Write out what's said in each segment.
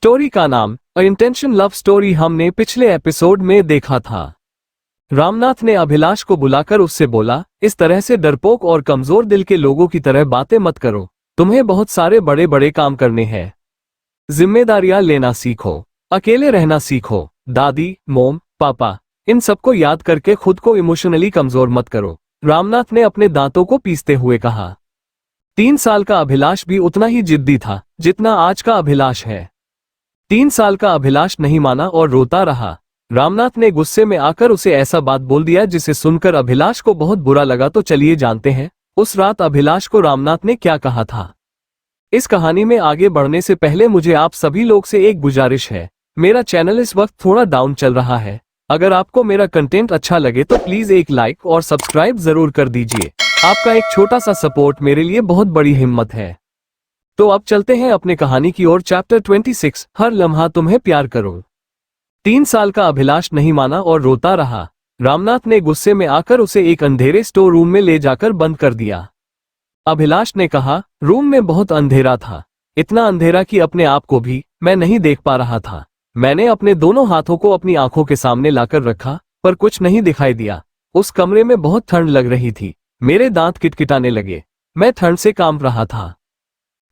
Story का नाम अ intention love story हमने पिछले एपिसोड में देखा था। रामनाथ ने अभिलाष को बुलाकर उससे बोला, इस तरह से डरपोक और कमजोर दिल के लोगों की तरह बातें मत करो। तुम्हें बहुत सारे बड़े बड़े काम करने हैं। जिम्मेदारियां लेना सीखो, अकेले रहना सीखो। दादी, मोम, पापा, इन सबको याद करके खुद को इमोशनली कमजोर मत करो। रामनाथ ने अपने दांतों को पीसते हुए कहा। 3 साल का अभिलाष भी उतना ही जिद्दी था जितना आज का अभिलाष है। 3 साल का अभिलाष नहीं माना और रोता रहा। रामनाथ ने गुस्से में आकर उसे ऐसा बात बोल दिया जिसे सुनकर अभिलाष को बहुत बुरा लगा। तो चलिए जानते हैं उस रात अभिलाष को रामनाथ ने क्या कहा था। इस कहानी में आगे बढ़ने से पहले मुझे आप सभी लोग से एक गुजारिश है। मेरा चैनल इस वक्त थोड़ा डाउन चल रहा है। अगर आपको मेरा कंटेंट अच्छा लगे तो प्लीज एक लाइक और सब्सक्राइब जरूर कर दीजिए। आपका एक छोटा सा सपोर्ट मेरे लिए बहुत बड़ी हिम्मत है। तो अब चलते हैं अपने कहानी की ओर। चैप्टर 26, हर लम्हा तुम्हें प्यार करो। 3 साल का अभिलाष नहीं माना और रोता रहा। रामनाथ ने गुस्से में आकर उसे एक अंधेरे स्टोर रूम में ले जाकर बंद कर दिया। अभिलाष ने कहा, रूम में बहुत अंधेरा था, इतना अंधेरा कि अपने आप को भी मैं नहीं देख पा रहा था। मैंने अपने दोनों हाथों को अपनी आंखों के सामने लाकर रखा पर कुछ नहीं दिखाई दिया। उस कमरे में बहुत ठंड लग रही थी। मेरे दांत किटकिटाने लगे। मैं ठंड से कांप रहा था।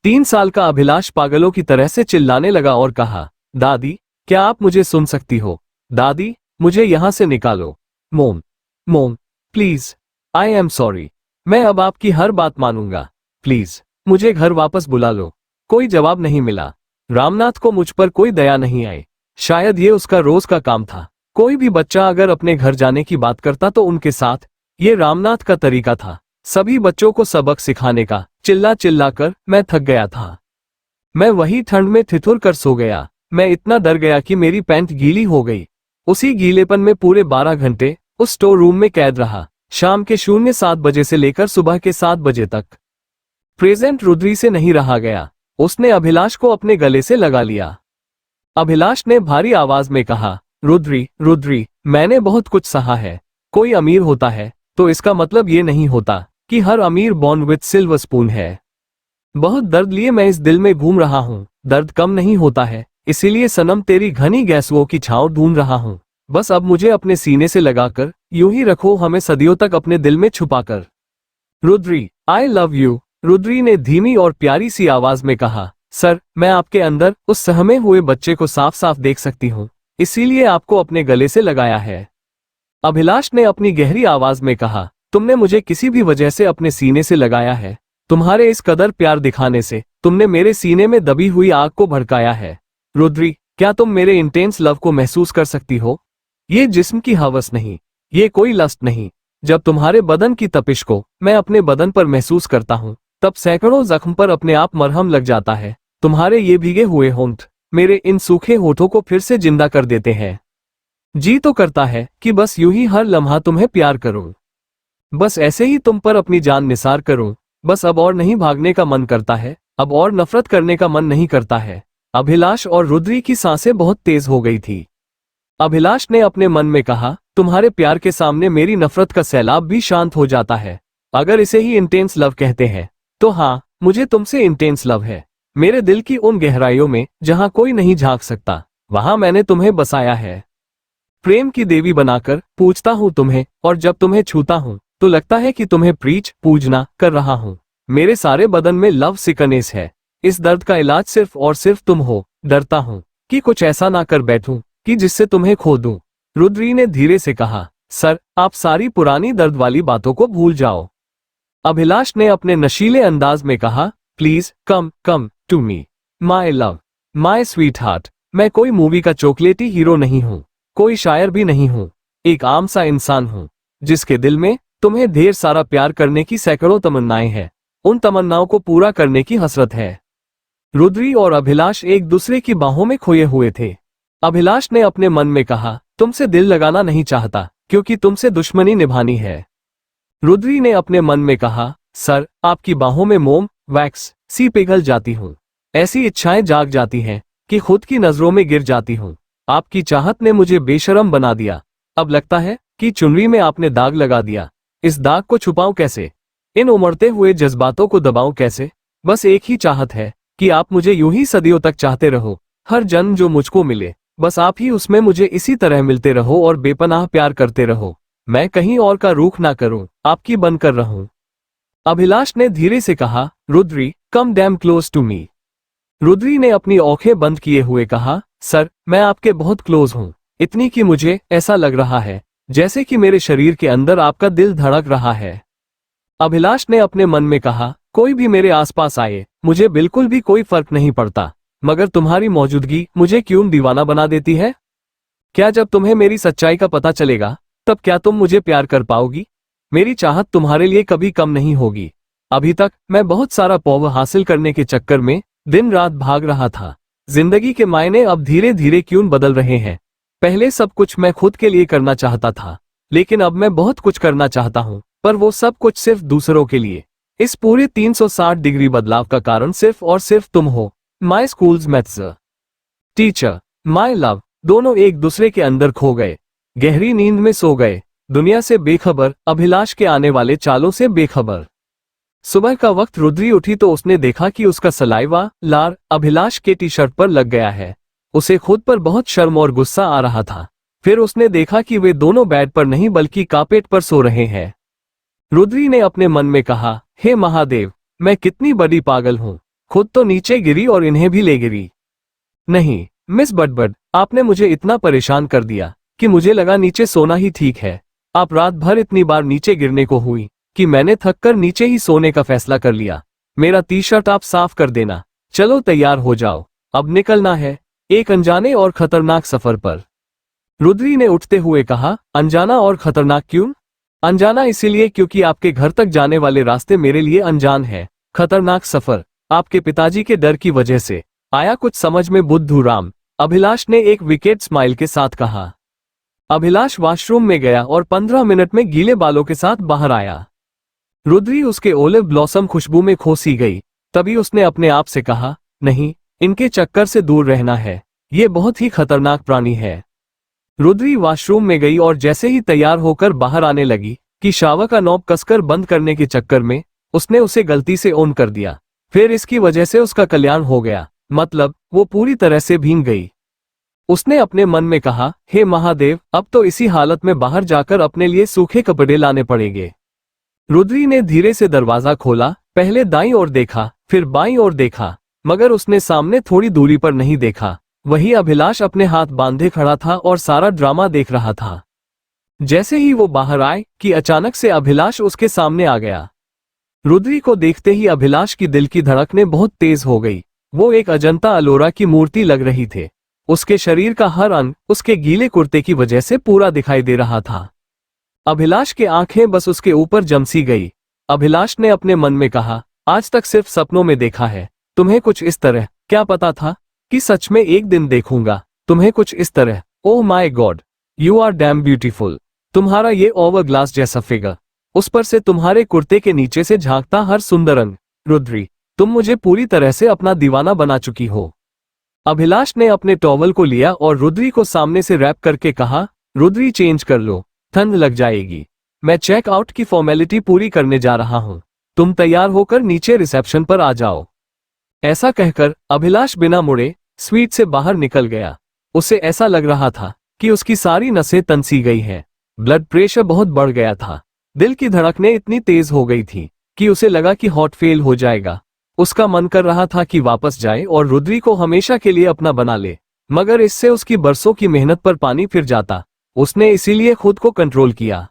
3 साल का अभिलाष पागलों की तरह से चिल्लाने लगा और कहा, दादी, क्या आप मुझे सुन सकती हो? दादी, मुझे यहां से निकालो। मोम, मोम, प्लीज, आई एम सॉरी। मैं अब आपकी हर बात मानूंगा। प्लीज, मुझे घर वापस बुला लो। कोई जवाब नहीं मिला। रामनाथ को मुझ पर कोई दया नहीं आई। शायद ये उसका रोज का काम था। कोई भी बच्चा अगर अपने घर जाने की बात करता तो उनके साथ ये रामनाथ का तरीका था। सभी बच्चों को सबक सिखाने का। चिल्ला चिल्ला कर मैं थक गया था। मैं वही ठंड में ठिठुर कर सो गया। मैं इतना डर गया कि मेरी पैंट गीली हो गई। उसी गीलेपन में पूरे 12 घंटे उस स्टोर रूम में कैद रहा। शाम के 07 बजे से लेकर सुबह के 7 बजे तक। प्रेजेंट रुद्री से नहीं रहा गया। उसने अभिलाष को अपने गले से लगा लिया। अभिलाष ने भारी आवाज में कहा, रुद्री, रुद्री, मैंने बहुत कुछ सहा है। कोई अमीर होता है तो इसका मतलब ये नहीं होता कि हर अमीर बॉर्न विद सिल्वर स्पून है। बहुत दर्द लिए मैं इस दिल में घूम रहा हूँ। दर्द कम नहीं होता है, इसीलिए सनम तेरी घनी गैसुओं की छांव ढूंढ रहा हूँ। बस अब मुझे अपने सीने से लगाकर यूं ही रखो, हमें सदियों तक अपने दिल में छुपाकर। Rudri, I love you. Rudri ने धीमी और प्यारी सी आवाज में कहा, सर, मैं आपके अंदर उस सहमे हुए बच्चे को साफ साफ देख सकती हूँ, इसीलिए आपको अपने गले से लगाया है। अभिलाष ने अपनी गहरी आवाज में कहा, तुमने मुझे किसी भी वजह से अपने सीने से लगाया है। तुम्हारे इस कदर प्यार दिखाने से तुमने मेरे सीने में दबी हुई आग को भड़काया है। रुद्री, क्या तुम मेरे इंटेंस लव को महसूस कर सकती हो? ये जिस्म की हवस नहीं, ये कोई लस्ट नहीं। जब तुम्हारे बदन की तपिश को मैं अपने बदन पर महसूस करता हूँ तब सैकड़ों जख्म पर अपने आप मरहम लग जाता है। तुम्हारे ये भीगे हुए होंठ मेरे इन सूखे होठों को फिर से जिंदा कर देते हैं। जी तो करता है कि बस यूं ही हर लम्हा तुम्हें प्यार करूं। बस ऐसे ही तुम पर अपनी जान निसार करूं। बस अब और नहीं भागने का मन करता है, अब और नफरत करने का मन नहीं करता है। अभिलाष और रुद्री की सांसें बहुत तेज हो गई थी। अभिलाष ने अपने मन में कहा, तुम्हारे प्यार के सामने मेरी नफरत का सैलाब भी शांत हो जाता है। अगर इसे ही इंटेंस लव कहते हैं तो हाँ, मुझे तुमसे इंटेंस लव है। मेरे दिल की उन गहराइयों में जहां कोई नहीं झांक सकता, वहां मैंने तुम्हें बसाया है। प्रेम की देवी बनाकर पूजता हूं तुम्हें, और जब तुम्हें छूता हूं तो लगता है कि तुम्हें पूजना कर रहा हूं। मेरे सारे बदन में लव सिकनेस है। इस दर्द का इलाज सिर्फ और सिर्फ तुम हो। डरता हूं कि कुछ ऐसा ना कर बैठूं कि जिससे तुम्हें खो दूं। रुद्री ने धीरे से कहा, सर, आप सारी पुरानी दर्द वाली बातों को भूल जाओ। अभिलाष ने अपने नशीले अंदाज में कहा, please come come to me, my love, my sweet heart. मैं कोई मूवी का चॉकलेटी हीरो नहीं हूँ, कोई शायर भी नहीं हूँ। एक आम सा इंसान हूँ जिसके दिल में तुम्हें ढेर सारा प्यार करने की सैकड़ों तमन्नाएं हैं। उन तमन्नाओं को पूरा करने की हसरत है। रुद्री और अभिलाष एक दूसरे की बाहों में खोए हुए थे। अभिलाष ने अपने मन में कहा, तुमसे दिल लगाना नहीं चाहता क्योंकि तुमसे दुश्मनी निभानी है। रुद्री ने अपने मन में कहा, सर, आपकी बाहों में मोम वैक्स सी पिघल जाती हूँ। ऐसी इच्छाएं जाग जाती हैं कि खुद की नजरों में गिर जाती हूँ। आपकी चाहत ने मुझे बेशरम बना दिया। अब लगता है कि चुनरी में आपने दाग लगा दिया। इस दाग को छुपाऊं कैसे? इन उमड़ते हुए जज्बातों को दबाऊं कैसे? बस एक ही चाहत है कि आप मुझे यूं ही सदियों तक चाहते रहो। हर जन्म जो मुझको मिले, बस आप ही उसमें मुझे इसी तरह मिलते रहो और बेपनाह प्यार करते रहो। मैं कहीं और का रुख ना करूं, आपकी बनकर रहूं। अभिलाष ने धीरे से कहा, Rudri, come damn close to me. Rudri ने अपनी आंखें बंद किए हुए कहा, सर, मैं आपके बहुत क्लोज हूं, इतनी कि मुझे ऐसा लग रहा है जैसे कि मेरे शरीर के अंदर आपका दिल धड़क रहा है। अभिलाष ने अपने मन में कहा, कोई भी मेरे आसपास आए, मुझे बिल्कुल भी कोई फर्क नहीं पड़ता, मगर तुम्हारी मौजूदगी मुझे क्यों दीवाना बना देती है? क्या जब तुम्हें मेरी सच्चाई का पता चलेगा, तब क्या तुम मुझे प्यार कर पाओगी? मेरी चाहत तुम्हारे लिए कभी कम नहीं होगी। अभी तक मैं बहुत सारा पौव हासिल करने के चक्कर में दिन रात भाग रहा था। जिंदगी के मायने अब धीरे धीरे क्यों बदल रहे हैं। पहले सब कुछ मैं खुद के लिए करना चाहता था, लेकिन अब मैं बहुत कुछ करना चाहता हूँ, पर वो सब कुछ सिर्फ दूसरों के लिए। इस पूरे 360 डिग्री बदलाव का कारण सिर्फ और सिर्फ तुम हो। My school's maths teacher, my love, दोनों एक दूसरे के अंदर खो गए, गहरी नींद में सो गए, दुनिया से बेखबर, अभिलाष के आने वाले चालों से बेखबर। सुबह का वक्त रुद्री उठी तो उसने देखा कि उसका सलाइवा, लार, अभिलाष के टी शर्ट पर लग गया है। उसे खुद पर बहुत शर्म और गुस्सा आ रहा था। फिर उसने देखा कि वे दोनों बेड पर नहीं बल्कि कार्पेट पर सो रहे हैं। रुद्री ने अपने मन में कहा, हे महादेव, मैं कितनी बड़ी पागल हूँ, खुद तो नीचे गिरी और इन्हें भी ले गिरी। नहीं मिस बडबड, आपने मुझे इतना परेशान कर दिया कि मुझे लगा नीचे सोना ही ठीक है। आप रात भर इतनी बार नीचे गिरने को हुई कि मैंने थककर नीचे ही सोने का फैसला कर लिया। मेरा टी शर्ट आप साफ कर देना। चलो तैयार हो जाओ, अब निकलना है, एक अनजाने और खतरनाक सफर पर। रुद्री ने उठते हुए कहा, अनजाना और खतरनाक क्यों? अनजाना इसीलिए क्योंकि आपके घर तक जाने वाले रास्ते मेरे लिए अनजान है। खतरनाक सफर आपके पिताजी के डर की वजह से। आया कुछ समझ में बुद्धू राम? अभिलाष ने एक विकेट स्माइल के साथ कहा। अभिलाष वॉशरूम में गया और 15 मिनट में गीले बालों के साथ बाहर आया। रुद्री उसके ओलिव ब्लॉसम खुशबू में खो सी गई। तभी उसने अपने आप से कहा, नहीं, इनके चक्कर से दूर रहना है, ये बहुत ही खतरनाक प्राणी है। रुद्री वॉशरूम में गई और जैसे ही तैयार होकर बाहर आने लगी कि शावर का नॉब कसकर बंद करने के चक्कर में उसने उसे गलती से ऑन कर दिया। फिर इसकी वजह से उसका कल्याण हो गया, मतलब वो पूरी तरह से भीग गई। उसने अपने मन में कहा, हे महादेव, अब तो इसी हालत में बाहर जाकर अपने लिए सूखे कपड़े लाने पड़ेंगे। रुद्री ने धीरे से दरवाजा खोला, पहले दाईं ओर देखा, फिर बाईं ओर देखा, मगर उसने सामने थोड़ी दूरी पर नहीं देखा। वही अभिलाष अपने हाथ बांधे खड़ा था और सारा ड्रामा देख रहा था। जैसे ही वो बाहर आए कि अचानक से अभिलाष उसके सामने आ गया। रुद्री को देखते ही अभिलाष की दिल की धड़कनें बहुत तेज हो गई। वो एक अजंता अलोरा की मूर्ति लग रही थे। उसके शरीर का हर अंग उसके गीले कुर्ते की वजह से पूरा दिखाई दे रहा था। अभिलाष की आंखें बस उसके ऊपर जमसी गई। अभिलाष ने अपने मन में कहा, आज तक सिर्फ सपनों में देखा है तुम्हें कुछ इस तरह, क्या पता था कि सच में एक दिन देखूंगा तुम्हें कुछ इस तरह। Oh my god, you are damn beautiful. तुम्हारा ये ओवर ग्लास जैसा फिगर, उस पर से तुम्हारे कुर्ते के नीचे से झांकता हर सुंदर अंग। रुद्री, तुम मुझे पूरी तरह से अपना दीवाना बना चुकी हो। अभिलाष ने अपने टॉवल को लिया और रुद्री को सामने से रैप करके कहा, रुद्री चेंज कर लो, ठंड लग जाएगी। मैं चेक आउट की फॉर्मेलिटी पूरी करने जा रहा हूँ, तुम तैयार होकर नीचे रिसेप्शन पर आ जाओ। ऐसा कहकर अभिलाष बिना मुड़े स्वीट से बाहर निकल गया। उसे ऐसा लग रहा था कि उसकी सारी नसें तनसी गई हैं। ब्लड प्रेशर बहुत बढ़ गया था। दिल की धड़कनें इतनी तेज हो गई थी कि उसे लगा कि हार्ट फेल हो जाएगा। उसका मन कर रहा था कि वापस जाए और रुद्री को हमेशा के लिए अपना बना ले, मगर इससे उसकी बरसों की मेहनत पर पानी फिर जाता। उसने इसीलिए खुद को कंट्रोल किया।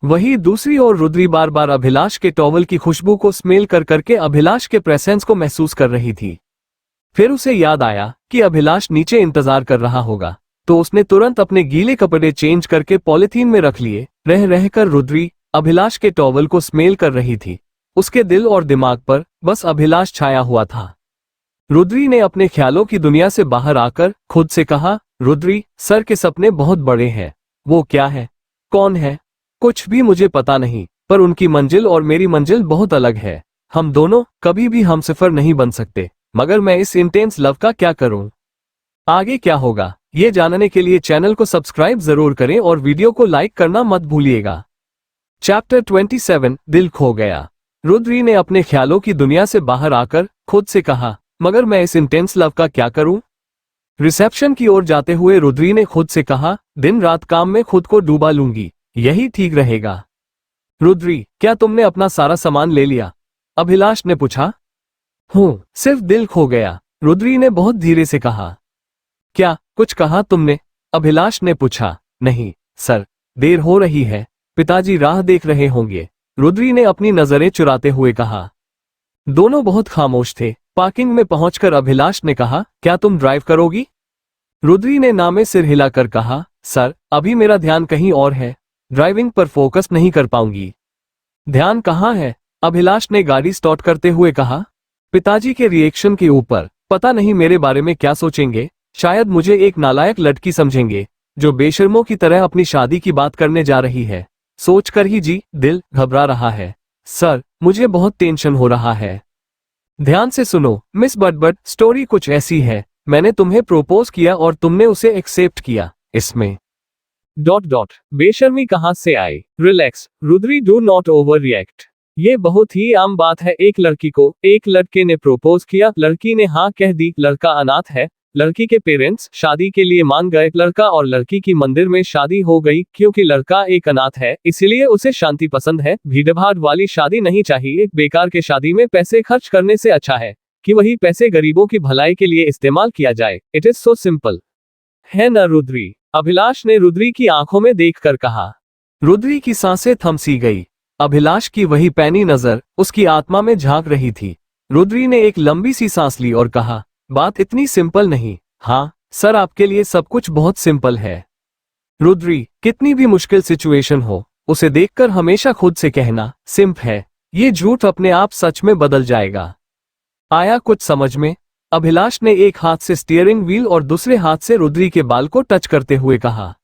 वहीं दूसरी ओर रुद्री बार बार अभिलाष के टॉवल की खुशबू को स्मेल कर करके अभिलाष के प्रेसेंस को महसूस कर रही थी। फिर उसे याद आया कि अभिलाष नीचे इंतजार कर रहा होगा, तो उसने तुरंत अपने गीले कपड़े चेंज करके पॉलिथीन में रख लिए। रह रहकर रुद्री अभिलाष के टॉवल को स्मेल कर रही थी। उसके दिल और दिमाग पर बस अभिलाष छाया हुआ था। रुद्री ने अपने ख्यालों की दुनिया से बाहर आकर खुद से कहा, रुद्री, सर के सपने बहुत बड़े हैं। वो क्या है, कौन है, कुछ भी मुझे पता नहीं, पर उनकी मंजिल और मेरी मंजिल बहुत अलग है। हम दोनों कभी भी हमसफर नहीं बन सकते, मगर मैं इस इंटेंस लव का क्या करूं? आगे क्या होगा, ये जानने के लिए चैनल को सब्सक्राइब जरूर करें और वीडियो को लाइक करना मत भूलिएगा। चैप्टर 27, दिल खो गया। रुद्री ने अपने ख्यालों की दुनिया से बाहर आकर खुद से कहा, मगर मैं इस इंटेंस लव का क्या करूं? रिसेप्शन की ओर जाते हुए रुद्री ने खुद से कहा, दिन रात काम में खुद को डूबा लूंगी, यही ठीक रहेगा। रुद्री, क्या तुमने अपना सारा सामान ले लिया? अभिलाष ने पूछा। हूं, सिर्फ दिल खो गया, रुद्री ने बहुत धीरे से कहा। क्या कुछ कहा तुमने? अभिलाष ने पूछा। नहीं सर, देर हो रही है, पिताजी राह देख रहे होंगे, रुद्री ने अपनी नजरें चुराते हुए कहा। दोनों बहुत खामोश थे। पार्किंग में पहुंचकर अभिलाष ने कहा, क्या तुम ड्राइव करोगी? रुद्री ने ना में सिर हिलाकर कहा, सर अभी मेरा ध्यान कहीं और है, ड्राइविंग पर फोकस नहीं कर पाऊंगी। ध्यान कहाँ है? अभिलाष ने गाड़ी स्टार्ट करते हुए कहा। पिताजी के रिएक्शन के ऊपर पता नहीं मेरे बारे में क्या सोचेंगे, शायद मुझे एक नालायक लड़की समझेंगे जो बेशर्मों की तरह अपनी शादी की बात करने जा रही है। सोचकर ही जी दिल घबरा रहा है। सर मुझे बहुत टेंशन हो रहा है। ध्यान से सुनो मिस बट स्टोरी कुछ ऐसी है, मैंने तुम्हें प्रोपोज किया और तुमने उसे एक्सेप्ट किया, इसमें ... बेशर्मी कहां से आई? Relax Rudri, do not over react. ये बहुत ही आम बात है, एक लड़की को एक लड़के ने प्रपोज किया, लड़की ने हाँ कह दी, लड़का अनाथ है, लड़की के पेरेंट्स शादी के लिए मान गए, लड़का और लड़की की मंदिर में शादी हो गई। क्योंकि लड़का एक अनाथ है इसलिए उसे शांति पसंद है, भीड़भाड़ वाली शादी नहीं चाहिए। बेकार के शादी में पैसे खर्च करने से अच्छा है कि वही पैसे गरीबों की भलाई के लिए इस्तेमाल किया जाए। इट इज सो सिंपल, है ना रुद्री? अभिलाष ने रुद्री की आंखों में देखकर कहा। रुद्री की सांसें थम सी गई। अभिलाष की वही पैनी नजर उसकी आत्मा में झांक रही थी। रुद्री ने एक लंबी सी सांस ली और कहा, बात इतनी सिंपल नहीं। हाँ सर, आपके लिए सब कुछ बहुत सिंपल है। रुद्री, कितनी भी मुश्किल सिचुएशन हो, उसे देखकर हमेशा खुद से कहना सिंप है, ये झूठ अपने आप सच में बदल जाएगा। आया कुछ समझ में? अभिलाष ने एक हाथ से स्टीयरिंग व्हील और दूसरे हाथ से रुद्री के बाल को टच करते हुए कहा।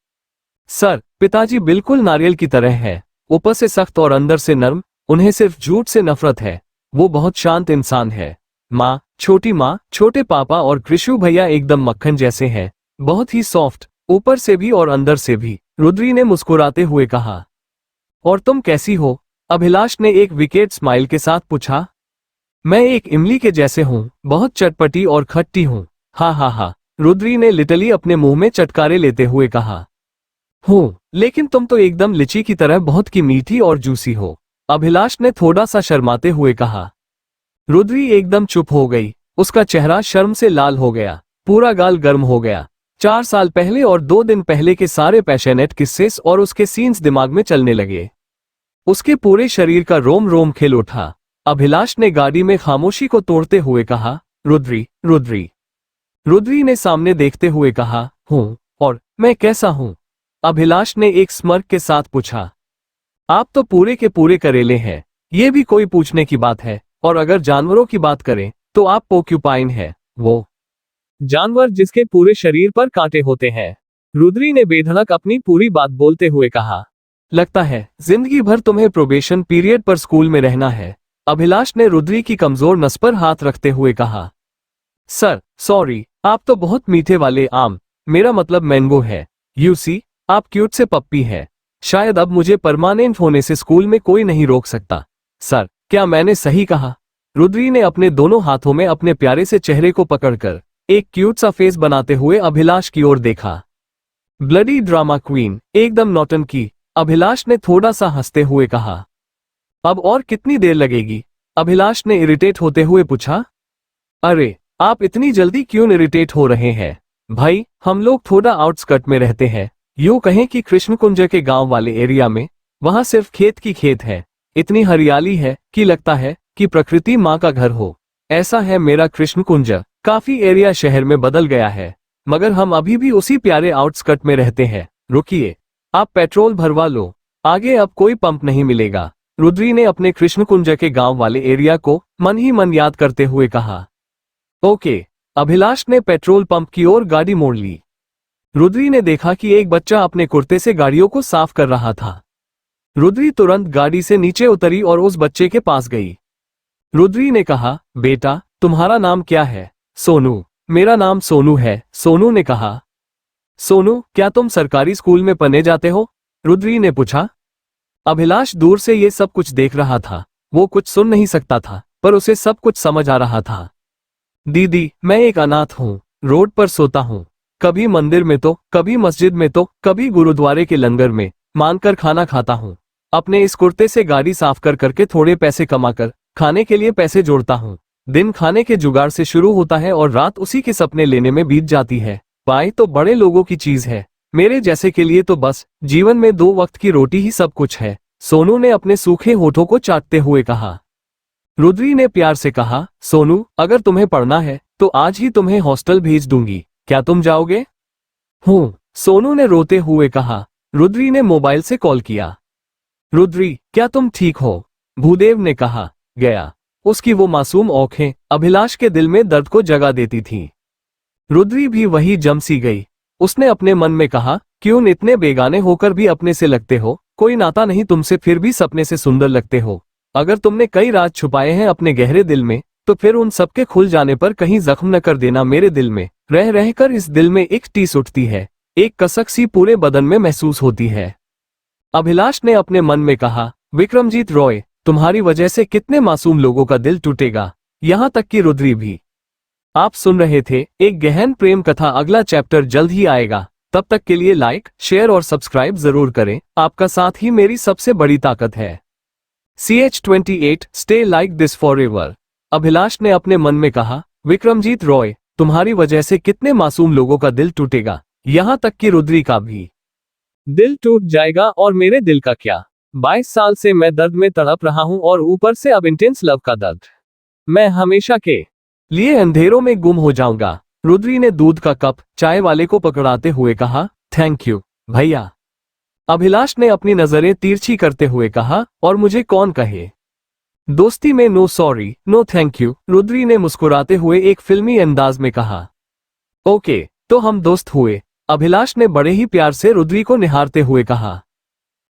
सर, पिताजी बिल्कुल नारियल की तरह है, ऊपर से सख्त और अंदर से नर्म, उन्हें सिर्फ झूठ से नफरत है। वो बहुत शांत इंसान है। माँ, छोटी माँ, छोटे पापा और कृषु भैया एकदम मक्खन जैसे हैं, बहुत ही सॉफ्ट, ऊपर से भी और अंदर से भी, रुद्री ने मुस्कुराते हुए कहा। और तुम कैसी हो? अभिलाष ने एक विकेट स्माइल के साथ पूछा। मैं एक इमली के जैसे हूँ, बहुत चटपटी और खट्टी हूँ। हा हा हा, रुद्री ने लिटरली अपने मुंह में चटकारे लेते हुए कहा। हूँ, लेकिन तुम तो एकदम लीची की तरह बहुत की मीठी और जूसी हो, अभिलाष ने थोड़ा सा शर्माते हुए कहा। रुद्री एकदम चुप हो गई, उसका चेहरा शर्म से लाल हो गया, पूरा गाल गर्म हो गया। 4 साल पहले और 2 दिन पहले के सारे पैशनेट किस्से और उसके सीन्स दिमाग में चलने लगे। उसके पूरे शरीर का रोम रोम खिल उठा। अभिलाष ने गाड़ी में खामोशी को तोड़ते हुए कहा, रुद्री, रुद्री। रुद्री ने सामने देखते हुए कहा, हूँ, और मैं कैसा हूँ? अभिलाष ने एक स्मर्क के साथ पूछा। आप तो पूरे के पूरे करेले हैं, ये भी कोई पूछने की बात है? और अगर जानवरों की बात करें तो आप पोर्क्यूपाइन है, वो जानवर जिसके पूरे शरीर पर कांटे होते हैं। रुद्री ने बेधड़क अपनी पूरी बात बोलते हुए कहा। लगता है जिंदगी भर तुम्हें प्रोबेशन पीरियड पर स्कूल में रहना है, अभिलाष ने रुद्री की कमजोर नस पर हाथ रखते हुए कहा। सर सॉरी, आप तो बहुत मीठे वाले आम, मेरा मतलब मैंगो है। यू सी, आप क्यूट से पप्पी है। शायद अब मुझे परमानेंट होने से स्कूल में कोई नहीं रोक सकता। सर, क्या मैंने सही कहा? रुद्री ने अपने दोनों हाथों में अपने प्यारे से चेहरे को पकड़कर एक क्यूट सा फेस बनाते हुए अभिलाष की ओर देखा। ब्लडी ड्रामा क्वीन, एकदम नौटंकी, अभिलाष ने थोड़ा सा हंसते हुए कहा। अब और कितनी देर लगेगी? अभिलाष ने इरिटेट होते हुए पूछा। अरे, आप इतनी जल्दी क्यों इरिटेट हो रहे हैं? भाई, हम लोग थोड़ा आउटस्कर्ट में रहते हैं, यूं कहें कि कृष्णकुंज के गांव वाले एरिया में। वहां सिर्फ खेत की खेत है, इतनी हरियाली है कि लगता है कि प्रकृति माँ का घर हो। ऐसा है मेरा कृष्णकुंज। काफी एरिया शहर में बदल गया है, मगर हम अभी भी उसी प्यारे आउटस्कर्ट में रहते हैं। रुकिए, आप पेट्रोल भरवा लो, आगे अब कोई पंप नहीं मिलेगा। रुद्री ने अपने कृष्णकुंज के गांव वाले एरिया को मन ही मन याद करते हुए कहा। ओके, अभिलाष ने पेट्रोल पंप की ओर गाड़ी मोड़ ली। रुद्री ने देखा कि एक बच्चा अपने कुर्ते से गाड़ियों को साफ कर रहा था। रुद्री तुरंत गाड़ी से नीचे उतरी और उस बच्चे के पास गई। रुद्री ने कहा, बेटा, तुम्हारा नाम क्या है? सोनू। मेरा नाम सोनू है, सोनू ने कहा। सोनू, क्या तुम सरकारी स्कूल में पढ़ने जाते हो? रुद्री ने पूछा। अभिलाष दूर से ये सब कुछ देख रहा था। वो कुछ सुन नहीं सकता था, पर उसे सब कुछ समझ आ रहा था। दीदी, मैं एक अनाथ हूँ, रोड पर सोता हूँ, कभी मंदिर में तो कभी मस्जिद में तो कभी गुरुद्वारे के लंगर में मानकर खाना खाता हूँ। अपने इस कुर्ते से गाड़ी साफ कर करके थोड़े पैसे कमाकर खाने के लिए पैसे जोड़ता हूँ। दिन खाने के जुगाड़ से शुरू होता है और रात उसी के सपने लेने में बीत जाती है। पाई तो बड़े लोगों की चीज है, मेरे जैसे के लिए तो बस जीवन में 2 वक्त की रोटी ही सब कुछ है। सोनू ने अपने सूखे होठों को चाटते हुए कहा। रुद्री ने प्यार से कहा, सोनू अगर तुम्हें पढ़ना है तो आज ही तुम्हें हॉस्टल भेज दूंगी, क्या तुम जाओगे? हूँ, सोनू ने रोते हुए कहा। रुद्री ने मोबाइल से कॉल किया। रुद्री क्या तुम ठीक हो? भूदेव ने कहा। गया। उसकी वो मासूम आंखें अभिलाष के दिल में दर्द को जगा देती थीं। रुद्री भी वही जम सी गई। उसने अपने मन में कहा, क्यों इतने बेगाने होकर भी अपने से लगते हो? कोई नाता नहीं तुमसे, फिर भी सपने से सुंदर लगते हो। अगर तुमने कई राज छुपाए हैं अपने गहरे दिल में तो फिर उन सबके खुल जाने पर कहीं जख्म न कर देना। मेरे दिल में रह रहकर इस दिल में एक टीस उठती है, एक कसक सी पूरे बदन में महसूस होती है। अभिलाष ने अपने मन में कहा, विक्रमजीत रॉय तुम्हारी वजह से कितने मासूम लोगों का दिल टूटेगा, यहां तक कि रुद्री भी। आप सुन रहे थे एक गहन प्रेम कथा, अगला चैप्टर जल्द ही आएगा। तब तक के लिए लाइक, शेयर और सब्सक्राइब जरूर करें, आपका साथ ही मेरी सबसे बड़ी ताकत है। CH28 stay like this forever. Abhilash ने अपने मन में कहा, विक्रमजीत रॉय तुम्हारी वजह से कितने मासूम लोगों का दिल टूटेगा, यहां तक कि रुद्री का भी दिल टूट जाएगा। और मेरे दिल का क्या? 22 साल से मैं दर्द में तड़प रहा हूं और ऊपर से अब इंटेंस लव का दर्द। मैं हमेशा के लिए अंधेरों में गुम हो जाऊंगा। रुद्री ने दूध का कप चाय वाले को पकड़ाते हुए कहा, थैंक यू भैया। अभिलाष ने अपनी नजरें तिरछी करते हुए कहा, और मुझे कौन कहे दोस्ती में no sorry no thank you. Rudri ने मुस्कुराते हुए एक फिल्मी अंदाज में कहा, ओके तो हम दोस्त हुए। अभिलाष ने बड़े ही प्यार से रुद्री को निहारते हुए कहा।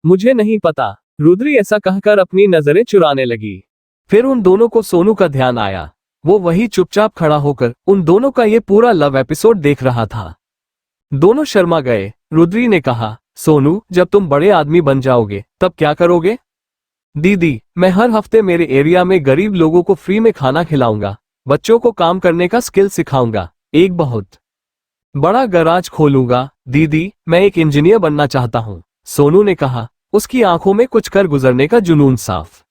मुझे नहीं पता, रुद्री ऐसा कहकर अपनी नजरें चुराने लगी। फिर उन दोनों को सोनू का ध्यान आया। वो वही चुपचाप खड़ा होकर उन दोनों का ये पूरा लव एपिसोड देख रहा था। दोनों शर्मा गए। रुद्री ने कहा, सोनू जब तुम बड़े आदमी बन जाओगे तब क्या करोगे? दीदी मैं हर हफ्ते मेरे एरिया में गरीब लोगों को फ्री में खाना खिलाऊंगा, बच्चों को काम करने का स्किल सिखाऊंगा, एक बहुत बड़ा गैराज खोलूंगा। दीदी मैं एक इंजीनियर बनना चाहता हूँ, सोनू ने कहा। उसकी आंखों में कुछ कर गुजरने का जुनून साफ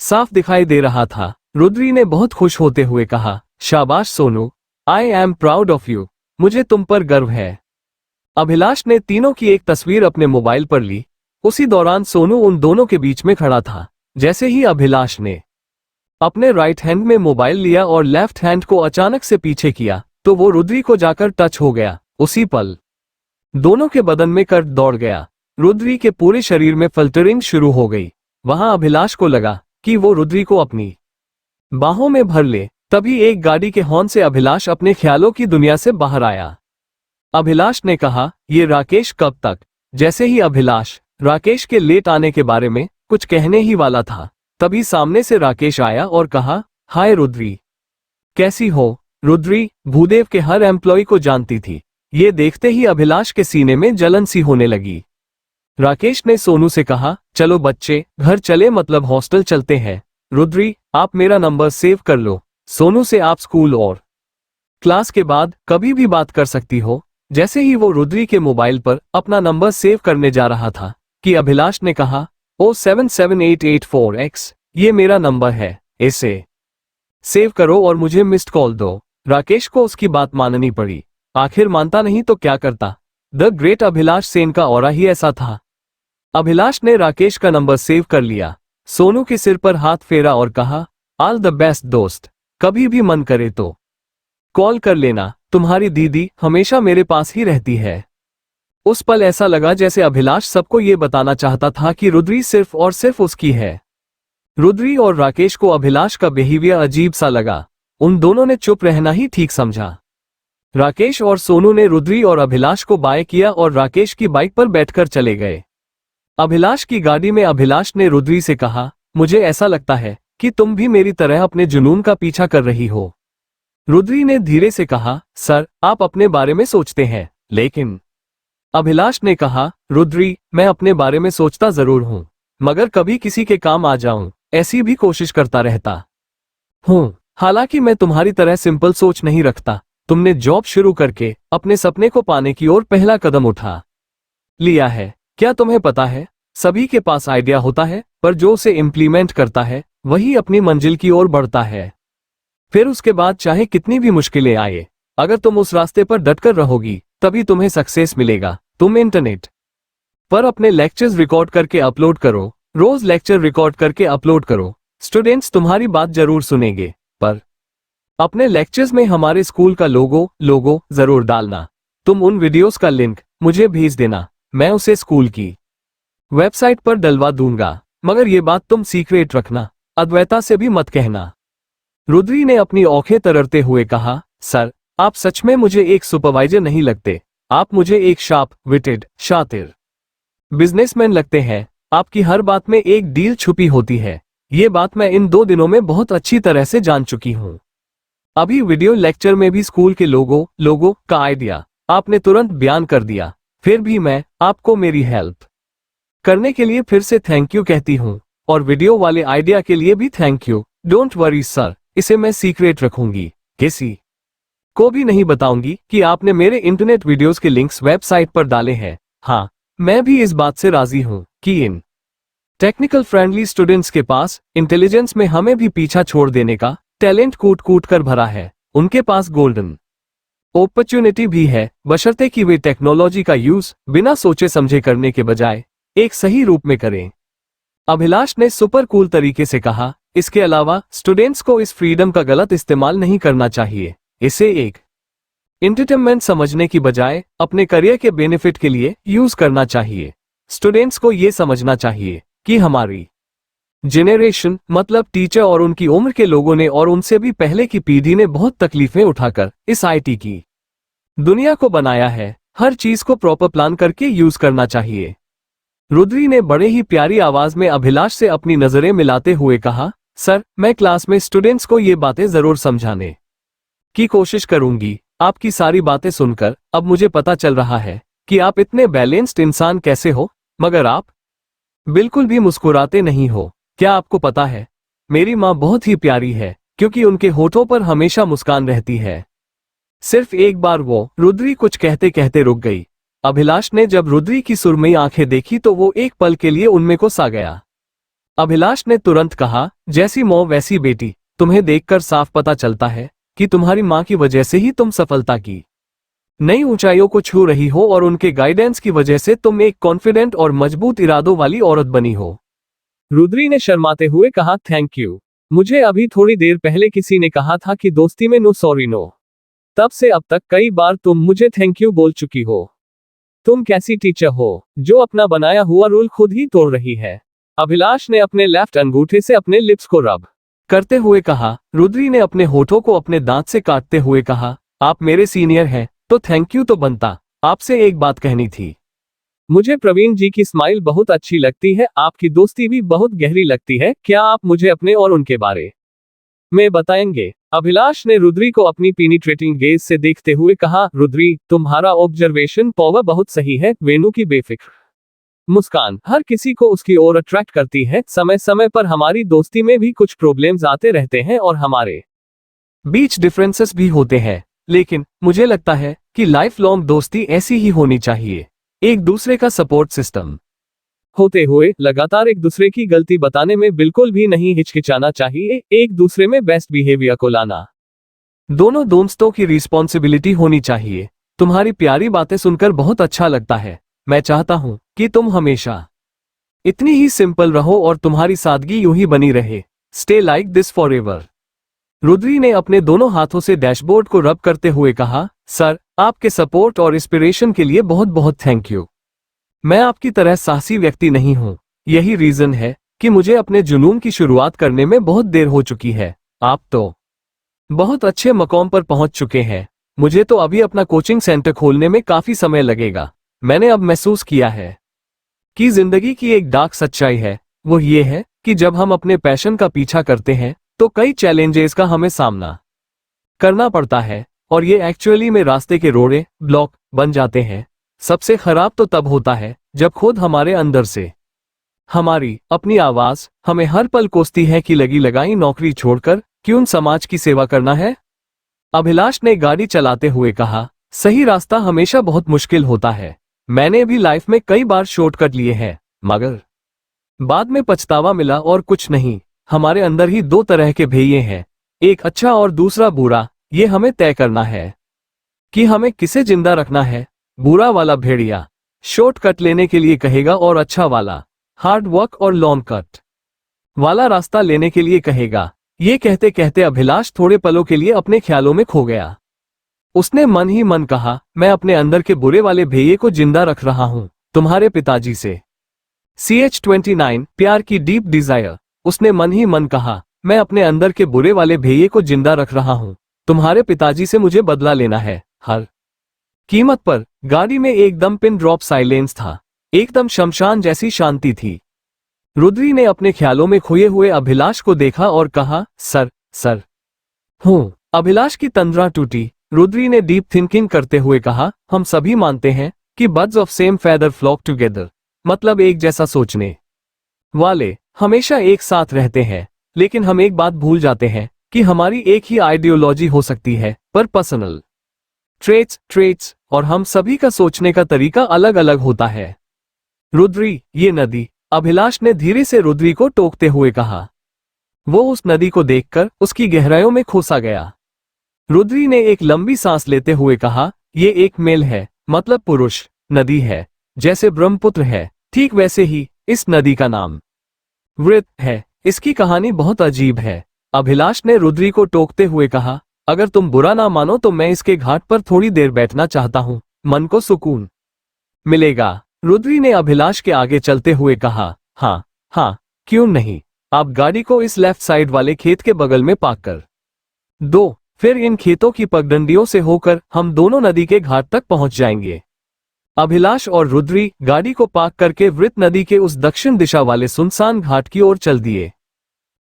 साफ दिखाई दे रहा था। रुद्री ने बहुत खुश होते हुए कहा, शाबाश Sonu, I am proud of you, मुझे तुम पर गर्व है। अभिलाष ने तीनों की एक तस्वीर अपने मोबाइल पर ली। उसी दौरान सोनू उन दोनों के बीच में खड़ा था। जैसे ही अभिलाष ने अपने राइट हैंड में मोबाइल लिया और लेफ्ट हैंड को अचानक से पीछे किया तो वो रुद्री को जाकर टच हो गया। उसी पल दोनों के बदन में कर्ट दौड़ गया। रुद्री के पूरे शरीर में फिल्टरिंग शुरू हो गई। वहां अभिलाष को लगा कि वो रुद्री को अपनी बाहों में भर ले। तभी एक गाड़ी के हॉर्न से अभिलाष अपने ख्यालों की दुनिया से बाहर आया। अभिलाष ने कहा, ये राकेश कब तक? जैसे ही अभिलाष राकेश के लेट आने के बारे में कुछ कहने ही वाला था, तभी सामने से राकेश आया और कहा, हाय रुद्री, कैसी हो? रुद्री भूदेव के हर एम्प्लॉय को जानती थी। ये देखते ही अभिलाष के सीने में जलन सी होने लगी। राकेश ने सोनू से कहा, चलो बच्चे घर चले, मतलब हॉस्टल चलते हैं। रुद्री आप मेरा नंबर सेव कर लो, सोनू से आप स्कूल और क्लास के बाद कभी भी बात कर सकती हो। जैसे ही वो रुद्री के मोबाइल पर अपना नंबर सेव करने जा रहा था कि अभिलाष ने कहा, ओ 778884X ये मेरा नंबर है, इसे सेव करो और मुझे मिस्ड कॉल दो। राकेश को उसकी बात माननी पड़ी। आखिर मानता नहीं तो क्या करता। द ग्रेट अभिलाष सेन का ऑरा ही ऐसा था। अभिलाष ने राकेश का नंबर सेव कर लिया। सोनू के सिर पर हाथ फेरा और कहा, ऑल द बेस्ट दोस्त, कभी भी मन करे तो कॉल कर लेना, तुम्हारी दीदी हमेशा मेरे पास ही रहती है। उस पल ऐसा लगा जैसे अभिलाष सबको ये बताना चाहता था कि रुद्री सिर्फ और सिर्फ उसकी है। रुद्री और राकेश को अभिलाष का बिहेवियर अजीब सा लगा। उन दोनों ने चुप रहना ही ठीक समझा। राकेश और सोनू ने रुद्री और अभिलाष को बाय किया और राकेश की बाइक पर बैठकर चले गए। अभिलाष की गाड़ी में अभिलाष ने रुद्री से कहा, मुझे ऐसा लगता है कि तुम भी मेरी तरह अपने जुनून का पीछा कर रही हो। रुद्री ने धीरे से कहा, सर आप अपने बारे में सोचते हैं, लेकिन अभिलाष ने कहा, रुद्री मैं अपने बारे में सोचता जरूर हूं, मगर कभी किसी के काम आ जाऊं ऐसी भी कोशिश करता रहता हूं। हालांकि मैं तुम्हारी तरह सिंपल सोच नहीं रखता, तुमने जॉब शुरू करके अपने सपने को पाने की ओर पहला कदम उठा लिया है। क्या तुम्हें पता है, सभी के पास आइडिया होता है, पर जो उसे इम्प्लीमेंट करता है वही अपनी मंजिल की ओर बढ़ता है। फिर उसके बाद चाहे कितनी भी मुश्किलें आए, अगर तुम उस रास्ते पर डटकर रहोगी तभी तुम्हें सक्सेस मिलेगा। तुम इंटरनेट पर अपने लेक्चर्स रिकॉर्ड करके अपलोड करो, रोज लेक्चर रिकॉर्ड करके अपलोड करो। स्टूडेंट्स तुम्हारी बात जरूर सुनेंगे, पर अपने लेक्चर्स में हमारे स्कूल का लोगो जरूर डालना। तुम उन वीडियोस का लिंक मुझे भेज देना, मैं उसे स्कूल की वेबसाइट पर डलवा दूंगा। मगर ये बात तुम सीक्रेट रखना, अद्वैता से भी मत कहना। रुद्री ने अपनी आंखें तररते हुए कहा, सर, आप सच में मुझे एक सुपरवाइजर नहीं लगते, आप मुझे एक शार्प विटेड शातिर बिजनेसमैन लगते हैं। आपकी हर बात में एक डील छुपी होती है। ये बात मैं इन 2 दिनों में बहुत अच्छी तरह से जान चुकी हूं। अभी वीडियो लेक्चर में भी स्कूल के लोगों का आइडिया आपने तुरंत बयान कर दिया। फिर भी मैं आपको मेरी हेल्प करने के लिए फिर से थैंक यू कहती हूं, और वीडियो वाले आइडिया के लिए भी thank you. Don't worry sir, इसे मैं सीक्रेट रखूंगी, किसी को भी नहीं बताऊंगी कि आपने मेरे इंटरनेट वीडियोस के लिंक्स वेबसाइट पर डाले हैं। हाँ, मैं भी इस बात से राजी हूं कि इन टेक्निकल फ्रेंडली स्टूडेंट्स के पास इंटेलिजेंस में हमें भी पीछा छोड़ देने का टैलेंट कूट कूट कर भरा है। उनके पास गोल्डन अपॉर्चुनिटी भी है, बशर्ते कि वे टेक्नोलॉजी का यूज बिना सोचे समझे करने के बजाय एक सही रूप में करें। अभिलाष ने सुपर कूल तरीके से कहा। इसके अलावा स्टूडेंट्स को इस फ्रीडम का गलत इस्तेमाल नहीं करना चाहिए। इसे एक एंटरटेनमेंट समझने की बजाय अपने करियर के बेनिफिट के लिए यूज करना चाहिए। स्टूडेंट्स को यह समझना चाहिए कि हमारी जेनरेशन मतलब टीचर और उनकी उम्र के लोगों ने और उनसे भी पहले की पीढ़ी ने बहुत तकलीफें उठाकर इस आईटी की दुनिया को बनाया है। हर चीज को प्रॉपर प्लान करके यूज करना चाहिए। रुद्री ने बड़े ही प्यारी आवाज में अभिलाष से अपनी नजरें मिलाते हुए कहा, सर, मैं क्लास में स्टूडेंट्स को ये बातें जरूर समझाने की कोशिश करूंगी। आपकी सारी बातें सुनकर अब मुझे पता चल रहा है कि आप इतने बैलेंस्ड इंसान कैसे हो, मगर आप बिल्कुल भी मुस्कुराते नहीं हो। क्या आपको पता है, मेरी माँ बहुत ही प्यारी है क्योंकि उनके होठों पर हमेशा मुस्कान रहती है। सिर्फ एक बार वो रुद्री कुछ कहते कहते रुक गई। अभिलाष ने जब रुद्री की सुरमई आंखें देखी तो वो एक पल के लिए उनमें को सा गया। अभिलाष ने तुरंत कहा, जैसी माँ वैसी बेटी, तुम्हें देखकर साफ पता चलता है कि तुम्हारी माँ की वजह से ही तुम सफलता की नई ऊंचाइयों को छू रही हो और उनके गाइडेंस की वजह से तुम एक कॉन्फिडेंट और मजबूत इरादों वाली औरत बनी हो। रुद्री ने शर्माते हुए कहा, थैंक यू। मुझे अभी थोड़ी देर पहले किसी ने कहा था कि दोस्ती में नो सॉरी नो। तब से अब तक कई बार तुम मुझे थैंक यू बोल चुकी हो। तुम कैसी टीचर हो जो अपना बनाया हुआ रूल खुद ही तोड़ रही है। अभिलाष ने अपने लेफ्ट अंगूठे से अपने लिप्स को रब करते हुए कहा। रुद्री ने अपने होठों को अपने दांत से काटते हुए कहा, आप मेरे सीनियर हैं तो थैंक यू तो बनता। आपसे एक बात कहनी थी। मुझे प्रवीण जी की स्माइल बहुत अच्छी लगती है, आपकी दोस्ती भी बहुत गहरी लगती है। क्या आप मुझे अपने और उनके बारे में बताएंगे? अभिलाष ने रुद्री को अपनी पेनिट्रेटिंग गेज से देखते हुए कहा, रुद्री, तुम्हारा ऑब्जर्वेशन पावर बहुत सही है। वेणु की बेफिक्र मुस्कान हर किसी को उसकी ओर अट्रैक्ट करती है। समय समय पर हमारी दोस्ती में भी कुछ प्रॉब्लम्स आते रहते हैं और हमारे बीच डिफरेंसेस भी होते हैं, लेकिन मुझे लगता है कि लाइफ लॉन्ग दोस्ती ऐसी ही होनी चाहिए, एक दूसरे का सपोर्ट सिस्टम होते हुए लगातार एक दूसरे की गलती बताने में बिल्कुल भी नहीं हिचकिचाना चाहिए, एक दूसरे में बेस्ट बिहेवियर को लाना दोनों दोस्तों की रिस्पॉन्सिबिलिटी होनी चाहिए। तुम्हारी प्यारी बातें सुनकर बहुत अच्छा लगता है। मैं चाहता हूं कि तुम हमेशा इतनी ही सिंपल रहो और तुम्हारी सादगी यूं ही बनी रहे। Stay like this for ever. Rudri ने अपने दोनों हाथों से डैशबोर्ड को रब करते हुए कहा, सर, आपके सपोर्ट और इंस्पिरेशन के लिए बहुत बहुत थैंक यू। मैं आपकी तरह साहसी व्यक्ति नहीं हूं। यही रीजन है कि मुझे अपने जुनून की शुरुआत करने में बहुत देर हो चुकी है। आप तो बहुत अच्छे मकाम पर पहुंच चुके हैं। मुझे तो अभी अपना कोचिंग सेंटर खोलने में काफी समय लगेगा। मैंने अब महसूस किया है कि जिंदगी की एक डार्क सच्चाई है, वो ये है कि जब हम अपने पैशन का पीछा करते हैं तो कई चैलेंजेस का हमें सामना करना पड़ता है और ये एक्चुअली में रास्ते के रोड़े ब्लॉक बन जाते हैं। सबसे खराब तो तब होता है जब खुद हमारे अंदर से हमारी अपनी आवाज हमें हर पल कोसती है कि लगी लगाई नौकरी छोड़कर क्यों समाज की सेवा करना है। अभिलाष ने गाड़ी चलाते हुए कहा, सही रास्ता हमेशा बहुत मुश्किल होता है। मैंने भी लाइफ में कई बार शॉर्टकट लिए हैं, मगर बाद में पछतावा मिला और कुछ नहीं। हमारे अंदर ही दो तरह के भेड़िए हैं, एक अच्छा और दूसरा बुरा। ये हमें तय करना है कि हमें किसे जिंदा रखना है। बुरा वाला भेड़िया शॉर्टकट लेने के लिए कहेगा और अच्छा वाला हार्ड वर्क और लॉन्ग कट वाला रास्ता लेने के लिए कहेगा। ये कहते कहते अभिलाष थोड़े पलों के लिए अपने ख्यालों में खो गया। उसने मन ही मन कहा, मैं अपने अंदर के बुरे वाले भेड़िए को जिंदा रख रहा हूं, तुम्हारे पिताजी से। CH29 प्यार की डीप डिजायर। उसने मन ही मन कहा, मैं अपने अंदर के बुरे वाले भेड़िए को जिंदा रख रहा हूं, तुम्हारे पिताजी से मुझे बदला लेना है हर कीमत पर। गाड़ी में एकदम पिन ड्रॉप साइलेंस था, एकदम शमशान जैसी शांति थी। रुद्री ने अपने ख्यालों में खोए हुए अभिलाष को देखा और कहा, सर हूं। अभिलाष की तंद्रा टूटी। रुद्री ने डीप थिंकिंग करते हुए कहा, हम सभी मानते हैं कि birds of same feather flock together, मतलब एक जैसा सोचने वाले हमेशा एक साथ रहते हैं। लेकिन हम एक बात भूल जाते हैं कि हमारी एक ही आइडियोलॉजी हो सकती है, पर पर्सनल ट्रेट्स और हम सभी का सोचने का तरीका अलग अलग होता है। रुद्री, ये नदी। अभिलाष ने धीरे से रुद्री को टोकते हुए कहा। वो उस नदी को देखकर उसकी गहराइयों में खोसा गया। रुद्री ने एक लंबी सांस लेते हुए कहा, ये एक मेल है, मतलब पुरुष नदी है। जैसे ब्रह्मपुत्र है, ठीक वैसे ही इस नदी का नाम वृत है। इसकी कहानी बहुत अजीब है। अभिलाष ने रुद्री को टोकते हुए कहा, अगर तुम बुरा ना मानो तो मैं इसके घाट पर थोड़ी देर बैठना चाहता हूं, मन को सुकून मिलेगा। रुद्री ने अभिलाष के आगे चलते हुए कहा, हाँ, क्यों नहीं। आप गाड़ी को इस लेफ्ट साइड वाले खेत के बगल में पार्क कर दो, फिर इन खेतों की पगडंडियों से होकर हम दोनों नदी के घाट तक पहुंच जाएंगे। अभिलाष और रुद्री गाड़ी को पार्क करके वृत नदी के उस दक्षिण दिशा वाले सुनसान घाट की ओर चल दिए।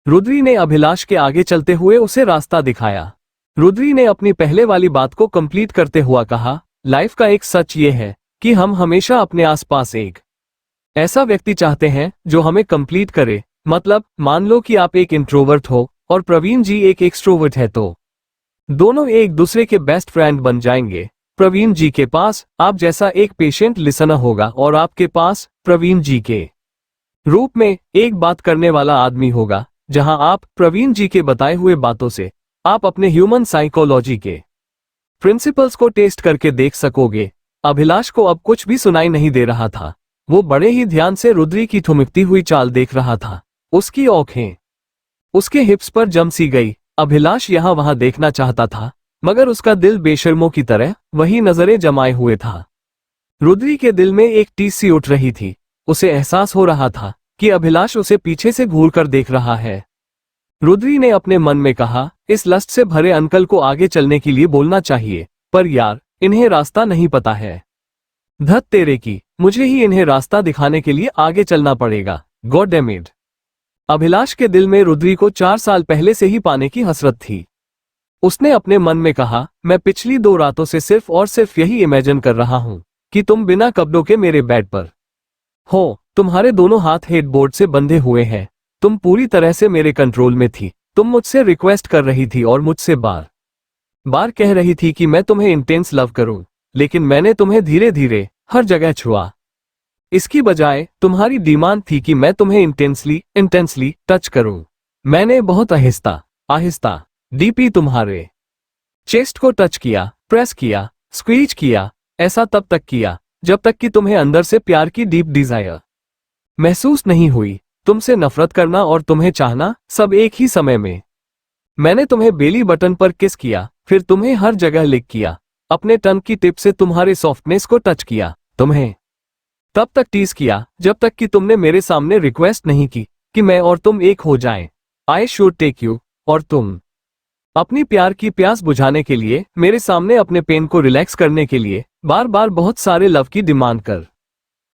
रुद्री ने अभिलाष के आगे चलते हुए उसे रास्ता दिखाया। रुद्री ने अपनी पहले वाली बात को कंप्लीट करते हुआ कहा, लाइफ का एक सच ये है कि हम हमेशा अपने आसपास एक ऐसा व्यक्ति चाहते हैं जो हमें कंप्लीट करे। मतलब मान लो कि आप एक इंट्रोवर्ट हो और प्रवीण जी एक एक्सट्रोवर्ट है, तो दोनों एक दूसरे के बेस्ट फ्रेंड बन जाएंगे। प्रवीण जी के पास आप जैसा एक पेशेंट लिसनर होगा और आपके पास प्रवीण जी के रूप में एक बात करने वाला आदमी होगा। जहां आप प्रवीण जी के बताए हुए बातों से आप अपने ह्यूमन साइकोलॉजी के प्रिंसिपल्स को टेस्ट करके देख सकोगे। अभिलाष को अब कुछ भी सुनाई नहीं दे रहा था। वो बड़े ही ध्यान से रुद्री की ठुमकती हुई चाल देख रहा था। उसकी आंखें उसके हिप्स पर जम सी गई। अभिलाष यहां वहां देखना चाहता था, मगर उसका दिल बेशर्मों की तरह वही नजरें जमाए हुए था। रुद्री के दिल में एक टीस सी उठ रही थी। उसे एहसास हो रहा था कि अभिलाष उसे पीछे से घूरकर देख रहा है। रुद्री ने अपने मन में कहा, इस लस्ट से भरे अंकल को आगे चलने के लिए बोलना चाहिए, पर यार इन्हें रास्ता नहीं पता है। धत तेरे की, मुझे ही इन्हें रास्ता दिखाने के लिए आगे चलना पड़ेगा। God damn it. अभिलाष के दिल में रुद्री को 4 साल पहले से ही पाने की हसरत थी। उसने अपने मन में कहा, मैं पिछली 2 रातों से सिर्फ और सिर्फ यही इमेजिन कर रहा हूं कि तुम बिना कपड़ों के मेरे बेड पर हो। तुम्हारे दोनों हाथ हेडबोर्ड से बंधे हुए हैं। तुम पूरी तरह से मेरे कंट्रोल में थी। तुम मुझसे रिक्वेस्ट कर रही थी और मुझसे बार बार कह रही थी कि मैं तुम्हें इंटेंस लव करूं, लेकिन मैंने तुम्हें धीरे धीरे हर जगह छुआ। इसकी बजाय तुम्हारी डिमांड थी कि मैं तुम्हें इंटेंसली टच करूं। मैंने बहुत आहिस्ता डीपी तुम्हारे चेस्ट को टच किया, प्रेस किया, स्क्वीज किया। ऐसा तब तक किया जब तक कि तुम्हें अंदर से प्यार की डीप डिजायर महसूस नहीं हुई। तुमसे नफरत करना और तुम्हें चाहना सब एक ही समय में। मैंने तुम्हें बेली बटन पर किस किया, फिर तुम्हें हर जगह लिक किया। अपने टंग की टिप से तुम्हारे सॉफ्टनेस को टच किया। तुम्हें तब तक टीज किया जब तक कि तुमने मेरे सामने रिक्वेस्ट नहीं की कि मैं और तुम एक हो जाएं। I should take you. और तुम अपनी प्यार की प्यास बुझाने के लिए, मेरे सामने अपने पेन को रिलैक्स करने के लिए बार बार बहुत सारे लव की डिमांड कर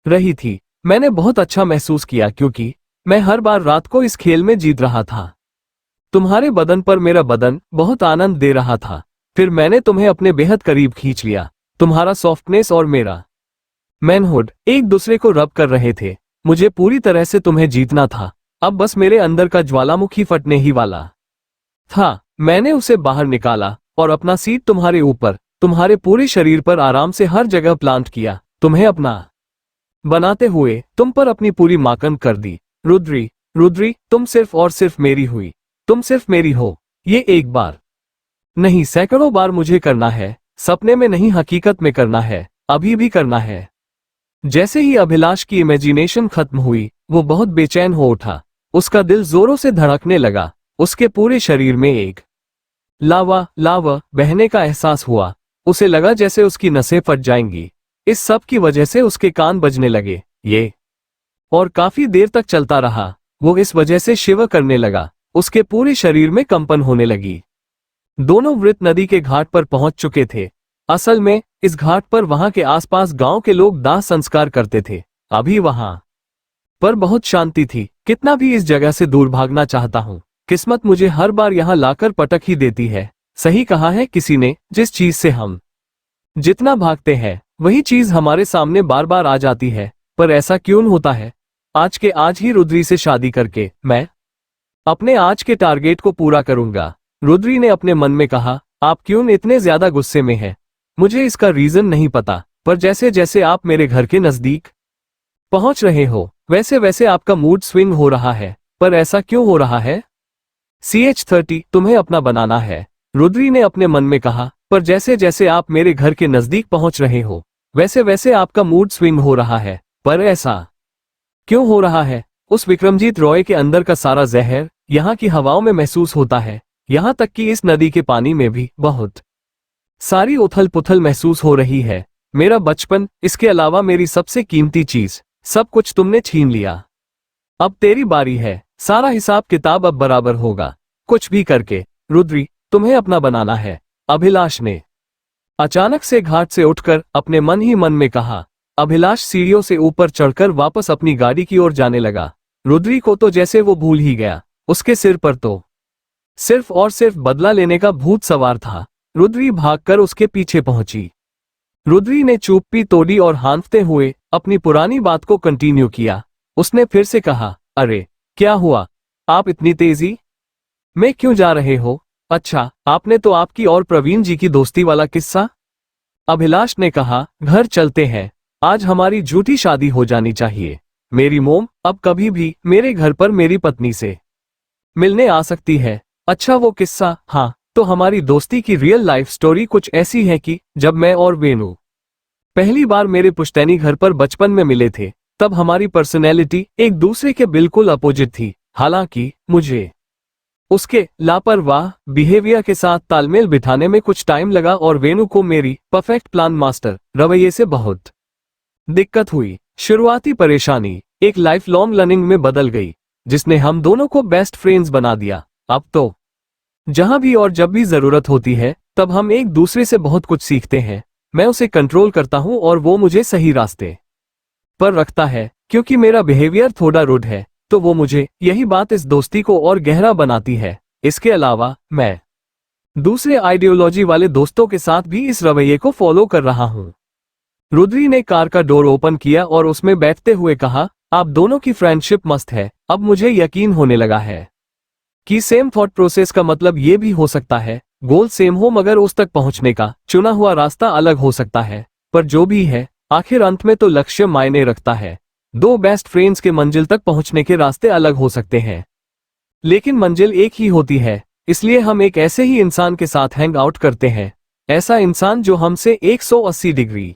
रही थी। मैंने बहुत अच्छा महसूस किया क्योंकि मैं हर बार रात को इस खेल में जीत रहा था। तुम्हारे बदन पर मेरा बदन बहुत आनंद दे रहा था। फिर मैंने तुम्हें अपने बेहद करीब खींच लिया। तुम्हारा सॉफ्टनेस और मेरा मैनहुड एक दूसरे को रब कर रहे थे। मुझे पूरी तरह से तुम्हें जीतना था। अब बस मेरे अंदर का ज्वालामुखी फटने ही वाला था। मैंने उसे बाहर निकाला और अपना सीट तुम्हारे ऊपर, तुम्हारे पूरे शरीर पर आराम से हर जगह प्लांट किया, तुम्हें अपना बनाते हुए तुम पर अपनी पूरी माकन कर दी। रुद्री, रुद्री, तुम सिर्फ और सिर्फ मेरी हुई, तुम सिर्फ मेरी हो। ये एक बार नहीं, सैकड़ों बार मुझे करना है, सपने में नहीं हकीकत में करना है, अभी भी करना है। जैसे ही अभिलाष की इमेजिनेशन खत्म हुई, वो बहुत बेचैन हो उठा। उसका दिल जोरों से धड़कने लगा, उसके पूरे शरीर में एक लावा लावा बहने का एहसास हुआ। उसे लगा जैसे उसकी नसें फट जाएंगी। इस सब की वजह से उसके कान बजने लगे। ये और काफी देर तक चलता रहा। वो इस वजह से शिवर करने लगा, उसके पूरे शरीर में कंपन होने लगी। दोनों वृत्त नदी के घाट पर पहुंच चुके थे। असल में इस घाट पर वहां के आसपास गांव के लोग दाह संस्कार करते थे। अभी वहां पर बहुत शांति थी। कितना भी इस जगह से दूर भागना चाहता हूं, किस्मत मुझे हर बार यहां लाकर पटक ही देती है। सही कहा है किसी ने, जिस चीज से हम जितना भागते हैं वही चीज हमारे सामने बार बार आ जाती है। पर ऐसा क्यों होता है? आज के आज ही रुद्री से शादी करके मैं अपने आज के टारगेट को पूरा करूंगा। रुद्री ने अपने मन में कहा। आप क्यों इतने ज्यादा गुस्से में हैं? मुझे इसका रीजन नहीं पता, पर जैसे जैसे आप मेरे घर के नजदीक पहुंच रहे हो, वैसे वैसे आपका मूड स्विंग हो रहा है। पर ऐसा क्यों हो रहा है? CH30 तुम्हें अपना बनाना है, रुद्री ने अपने मन में कहा। पर जैसे जैसे आप मेरे घर के नजदीक पहुंच रहे हो, वैसे वैसे आपका मूड स्विंग हो रहा है। पर ऐसा क्यों हो रहा है? उस विक्रमजीत रॉय के अंदर का सारा जहर यहाँ की हवाओं में महसूस होता है। यहाँ तक कि इस नदी के पानी में भी बहुत सारी उथल पुथल महसूस हो रही है। मेरा बचपन, इसके अलावा मेरी सबसे कीमती चीज, सब कुछ तुमने छीन लिया। अब तेरी बारी है, सारा हिसाब किताब अब बराबर होगा। कुछ भी करके रुद्री, तुम्हें अपना बनाना है, अभिलाष ने अचानक से घाट से उठकर अपने मन ही मन में कहा। अभिलाष सीढ़ियों से ऊपर चढ़कर वापस अपनी गाड़ी की ओर जाने लगा। रुद्री को तो जैसे वो भूल ही गया। उसके सिर पर तो सिर्फ और सिर्फ बदला लेने का भूत सवार था। रुद्री भागकर उसके पीछे पहुंची। रुद्री ने चुप्पी तोड़ी और हाँफते हुए अपनी पुरानी बात को कंटिन्यू किया। उसने फिर से कहा, अरे क्या हुआ? आप इतनी तेजी में क्यों जा रहे हो? अच्छा, आपने तो आपकी और प्रवीण जी की दोस्ती वाला किस्सा। अभिलाष ने कहा, घर चलते हैं, आज हमारी झूठी शादी हो जानी चाहिए। मेरी मोम अब कभी भी मेरे घर पर मेरी पत्नी से मिलने आ सकती है। अच्छा वो किस्सा? हाँ, तो हमारी दोस्ती की रियल लाइफ स्टोरी कुछ ऐसी है कि जब मैं और वेणु पहली बार मेरे पुश्तैनी घर पर बचपन में मिले थे, तब हमारी पर्सनैलिटी एक दूसरे के बिल्कुल अपोजिट थी। हालांकि मुझे उसके लापरवाह बिहेवियर के साथ तालमेल बिठाने में कुछ टाइम लगा और वेणु को मेरी परफेक्ट प्लान मास्टर रवैये से बहुत दिक्कत हुई। शुरुआती परेशानी एक लाइफ लॉन्ग लर्निंग में बदल गई, जिसने हम दोनों को बेस्ट फ्रेंड्स बना दिया। अब तो जहां भी और जब भी जरूरत होती है, तब हम एक दूसरे से बहुत कुछ सीखते हैं। मैं उसे कंट्रोल करता हूं और वो मुझे सही रास्ते पर रखता है। क्योंकि मेरा बिहेवियर थोड़ा रूड है, तो वो मुझे, यही बात इस दोस्ती को और गहरा बनाती है। इसके अलावा मैं दूसरे आइडियोलॉजी वाले दोस्तों के साथ भी इस रवैये को फॉलो कर रहा हूं। रुद्री ने कार का डोर ओपन किया और उसमें बैठते हुए कहा, आप दोनों की फ्रेंडशिप मस्त है। अब मुझे यकीन होने लगा है कि सेम थॉट प्रोसेस का मतलब ये भी हो सकता है, गोल सेम हो मगर उस तक पहुंचने का चुना हुआ रास्ता अलग हो सकता है। पर जो भी है, आखिर अंत में तो लक्ष्य मायने रखता है। दो बेस्ट फ्रेंड्स के मंजिल तक पहुंचने के रास्ते अलग हो सकते हैं, लेकिन मंजिल एक ही होती है। इसलिए हम एक ऐसे ही इंसान के साथ हैंग आउट करते हैं, ऐसा इंसान जो हमसे 180 डिग्री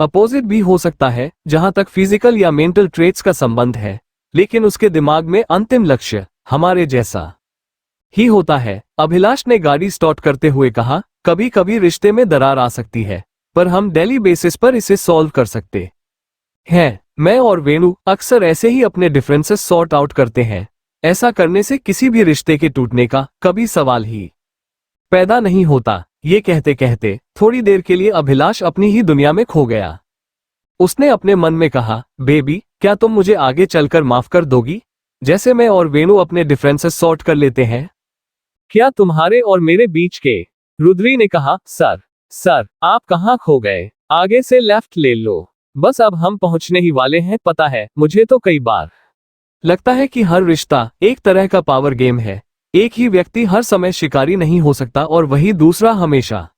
अपोजिट भी हो सकता है जहां तक फिजिकल या मेंटल ट्रेट्स का संबंध है, लेकिन उसके दिमाग में अंतिम लक्ष्य हमारे जैसा ही होता है। अभिलाष ने गाड़ी स्टार्ट करते हुए कहा, कभी कभी रिश्ते में दरार आ सकती है, पर हम डेली बेसिस पर इसे सॉल्व कर सकते हैं। मैं और वेणु अक्सर ऐसे ही अपने डिफरेंसेस सॉर्ट आउट करते हैं। ऐसा करने से किसी भी रिश्ते के टूटने का कभी सवाल ही पैदा नहीं होता। ये कहते कहते थोड़ी देर के लिए अभिलाष अपनी ही दुनिया में खो गया। उसने अपने मन में कहा, बेबी, क्या तुम मुझे आगे चलकर माफ कर दोगी, जैसे मैं और वेणु अपने डिफरेंसेस सॉर्ट कर लेते हैं? क्या तुम्हारे और मेरे बीच के? रुद्री ने कहा, सर आप कहाँ खो गए? आगे से लेफ्ट ले लो, बस अब हम पहुंचने ही वाले हैं। पता है, मुझे तो कई बार लगता है कि हर रिश्ता एक तरह का पावर गेम है। एक ही व्यक्ति हर समय शिकारी नहीं हो सकता और वही दूसरा हमेशा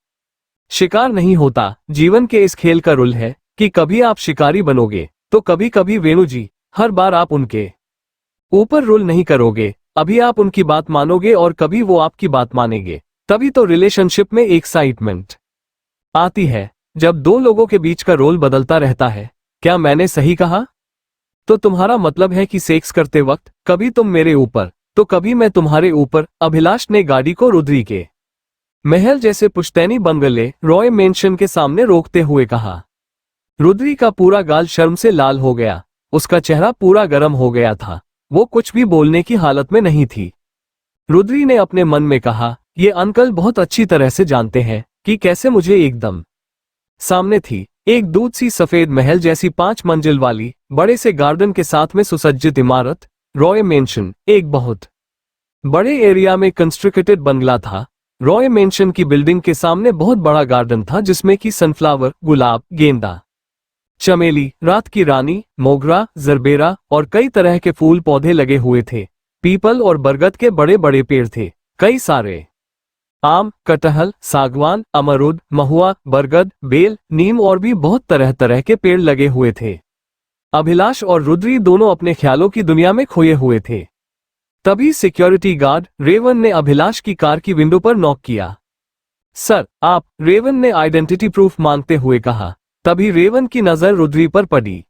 शिकार नहीं होता। जीवन के इस खेल का रूल है कि कभी आप शिकारी बनोगे तो कभी कभी वेणु जी, हर बार आप उनके ऊपर रूल नहीं करोगे, अभी आप उनकी बात मानोगे और कभी वो आपकी बात मानेंगे। तभी तो रिलेशनशिप में एक्साइटमेंट आती है, जब दो लोगों के बीच का रोल बदलता रहता है। क्या मैंने सही कहा? तो तुम्हारा मतलब है कि सेक्स करते वक्त कभी तुम मेरे ऊपर तो कभी मैं तुम्हारे ऊपर। अभिलाष ने गाड़ी को रुद्री के महल जैसे पुश्तैनी बंगले रॉय मेंशन के सामने रोकते हुए कहा। रुद्री का पूरा गाल शर्म से लाल हो गया, उसका चेहरा पूरा गर्म हो गया था, वो कुछ भी बोलने की हालत में नहीं थी। रुद्री ने अपने मन में कहा, ये अंकल बहुत अच्छी तरह से जानते हैं कि कैसे मुझे एकदम सामने थी एक दूध सी सफेद महल जैसी 5 मंजिल वाली बड़े से गार्डन के साथ में सुसज्जित इमारत, रॉय मेंशन। एक बहुत बड़े एरिया में कंस्ट्रक्टेड बंगला था। रॉय मेंशन की बिल्डिंग के सामने बहुत बड़ा गार्डन था जिसमें कि सनफ्लावर, गुलाब, गेंदा, चमेली, रात की रानी, मोगरा, जरबेरा और कई तरह के फूल पौधे लगे हुए थे। पीपल और बरगद के बड़े बड़े पेड़ थे, कई सारे आम, कटहल, सागवान, अमरूद, महुआ, बरगद, बेल, नीम और भी बहुत तरह तरह के पेड़ लगे हुए थे। अभिलाष और रुद्री दोनों अपने ख्यालों की दुनिया में खोए हुए थे। तभी सिक्योरिटी गार्ड रेवन ने अभिलाष की कार की विंडो पर नॉक किया। सर, आप? रेवन ने आइडेंटिटी प्रूफ मांगते हुए कहा। तभी रेवन की नजर रुद्री पर पड़ी।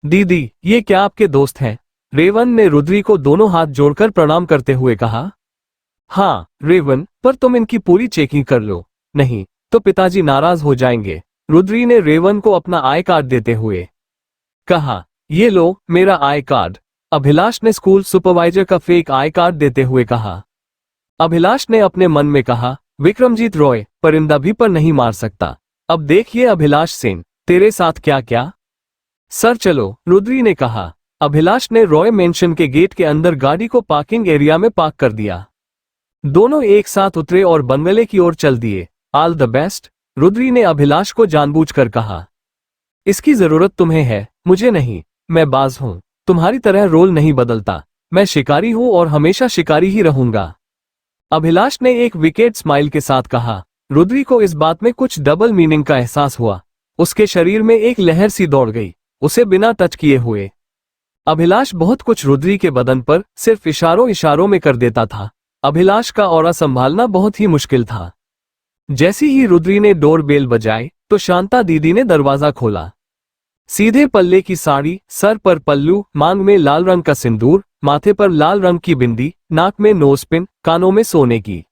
दीदी, ये क्या आपके दोस्त हैं? रेवन ने रुद्री को दोनों हाथ जोड़कर प्रणाम करते हुए कहा। हाँ रेवन, पर तुम इनकी पूरी चेकिंग कर लो, नहीं तो पिताजी नाराज हो जाएंगे। रुद्री ने रेवन को अपना आई कार्ड देते हुए कहा। ये लो मेरा आई कार्ड। अभिलाष ने स्कूल सुपरवाइजर का फेक आई कार्ड देते हुए कहा। अभिलाष ने अपने मन में कहा, विक्रमजीत रॉय परिंदा भी पर नहीं मार सकता। अब देखिए अभिलाष सेन, तेरे साथ क्या क्या। सर चलो, रुद्री ने कहा। अभिलाष ने रॉय मेंशन के गेट के अंदर गाड़ी को पार्किंग एरिया में पार्क कर दिया। दोनों एक साथ उतरे और बंगले की ओर चल दिए। ऑल द बेस्ट, रुद्री ने अभिलाष को जानबूझकर कहा। इसकी जरूरत तुम्हें है, मुझे नहीं। मैं बाज हूं, तुम्हारी तरह रोल नहीं बदलता। मैं शिकारी हूं और हमेशा शिकारी ही रहूंगा। अभिलाष ने एक विकेट स्माइल के साथ कहा। रुद्री को इस बात में कुछ डबल मीनिंग का एहसास हुआ। उसके शरीर में एक लहर सी दौड़ गई, उसे बिना टच किए हुए। अभिलाष बहुत कुछ रुद्री के बदन पर सिर्फ इशारों इशारों में कर देता था। अभिलाष का ऑरा संभालना बहुत ही मुश्किल था। जैसी ही रुद्री ने डोर बेल बजाई तो शांता दीदी ने दरवाजा खोला। सीधे पल्ले की साड़ी, सर पर पल्लू, मांग में लाल रंग का सिंदूर, माथे पर लाल रंग की बिंदी, नाक में नोजपिन, कानों में सोने की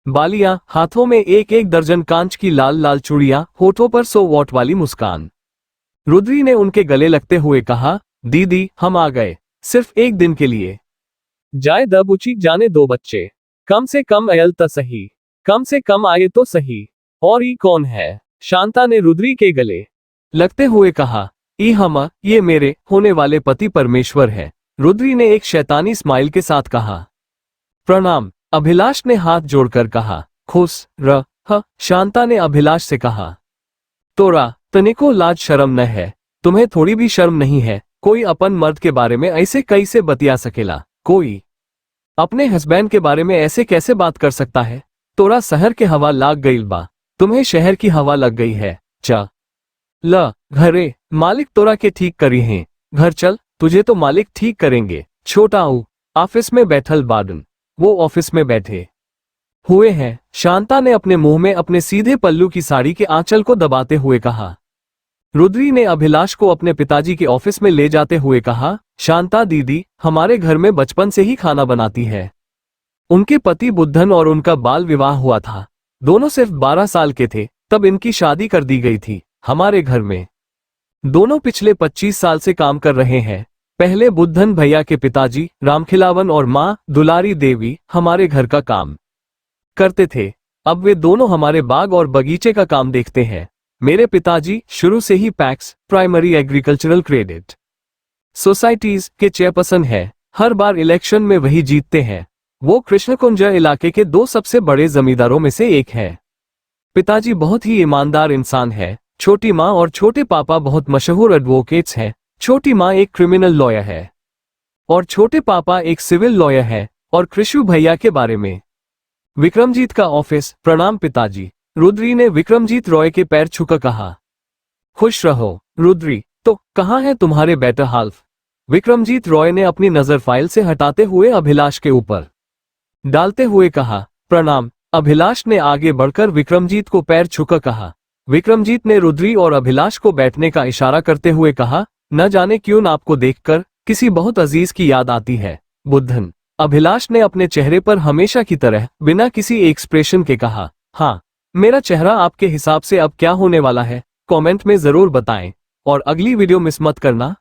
बालियां, हाथों में एक एक दर्जन कांच की लाल लाल चूड़ियां, होठों पर 100 वॉट वाली मुस्कान। रुद्री ने उनके गले लगते हुए कहा, दीदी हम आ गए, सिर्फ एक दिन के लिए। जाए द बुची, जाने दो बच्चे, कम से कम आयल तो सही, कम से कम आए तो सही। और ये कौन है? शांता ने रुद्री के गले लगते हुए कहा। ई हम, ये मेरे होने वाले पति परमेश्वर है। रुद्री ने एक शैतानी स्माइल के साथ कहा। प्रणाम, अभिलाष ने हाथ जोड़कर कहा। खुश रह, शांता ने अभिलाष से कहा। तोरा तनिको लाज शर्म न है? तुम्हें थोड़ी भी शर्म नहीं है? कोई अपन मर्द के बारे में ऐसे कैसे बतिया सकेला? कोई अपने हस्बैंड के बारे में ऐसे कैसे बात कर सकता है? तोरा शहर के हवा लाग गई बा, तुम्हें शहर की हवा लग गई है। चा ल घरे, मालिक तोरा के ठीक करी हैं। घर चल, तुझे तो मालिक ठीक करेंगे। छोटा ऑफिस में बैठल बाडन, वो ऑफिस में बैठे हुए हैं। शांता ने अपने मुंह में अपने सीधे पल्लू की साड़ी के आंचल को दबाते हुए कहा। रुद्री ने अभिलाष को अपने पिताजी के ऑफिस में ले जाते हुए कहा, शांता दीदी हमारे घर में बचपन से ही खाना बनाती है। उनके पति बुद्धन और उनका बाल विवाह हुआ था। दोनों सिर्फ 12 साल के थे तब इनकी शादी कर दी गई थी हमारे घर में। दोनों पिछले 25 साल से काम कर रहे हैं। पहले बुद्धन भैया के पिताजी रामखिलावन और मां दुलारी देवी हमारे घर का काम करते थे। अब वे दोनों हमारे बाग और बगीचे का काम देखते हैं। मेरे पिताजी शुरू से ही PACS primary agricultural credit societies के चेयरपर्सन है। हर बार इलेक्शन में वही जीतते हैं। वो कृष्णकुंज इलाके के 2 सबसे बड़े जमींदारों में से एक है। पिताजी बहुत ही ईमानदार इंसान है। छोटी माँ और छोटे पापा बहुत मशहूर एडवोकेट्स हैं। छोटी माँ एक क्रिमिनल लॉयर है और छोटे पापा एक सिविल लॉयर है। और कृषु भैया के बारे में। विक्रमजीत का ऑफिस। प्रणाम पिताजी। रुद्री ने विक्रमजीत रॉय के पैर छूकर कहा। खुश रहो रुद्री। तो कहाँ है तुम्हारे बेटर हाल्फ? विक्रमजीत रॉय ने अपनी नजर फाइल से हटाते हुए अभिलाष के ऊपर डालते हुए कहा। प्रणाम। अभिलाष ने आगे बढ़कर विक्रमजीत को पैर छूकर कहा। विक्रमजीत ने रुद्री और अभिलाष को बैठने का इशारा करते हुए कहा, न जाने क्यों आपको देखकर किसी बहुत अजीज की याद आती है बुद्धन। अभिलाष ने अपने चेहरे पर हमेशा की तरह बिना किसी एक्सप्रेशन के कहा। हाँ, मेरा चेहरा आपके हिसाब से अब क्या होने वाला है, कमेंट में जरूर बताएं और अगली वीडियो मिस मत करना।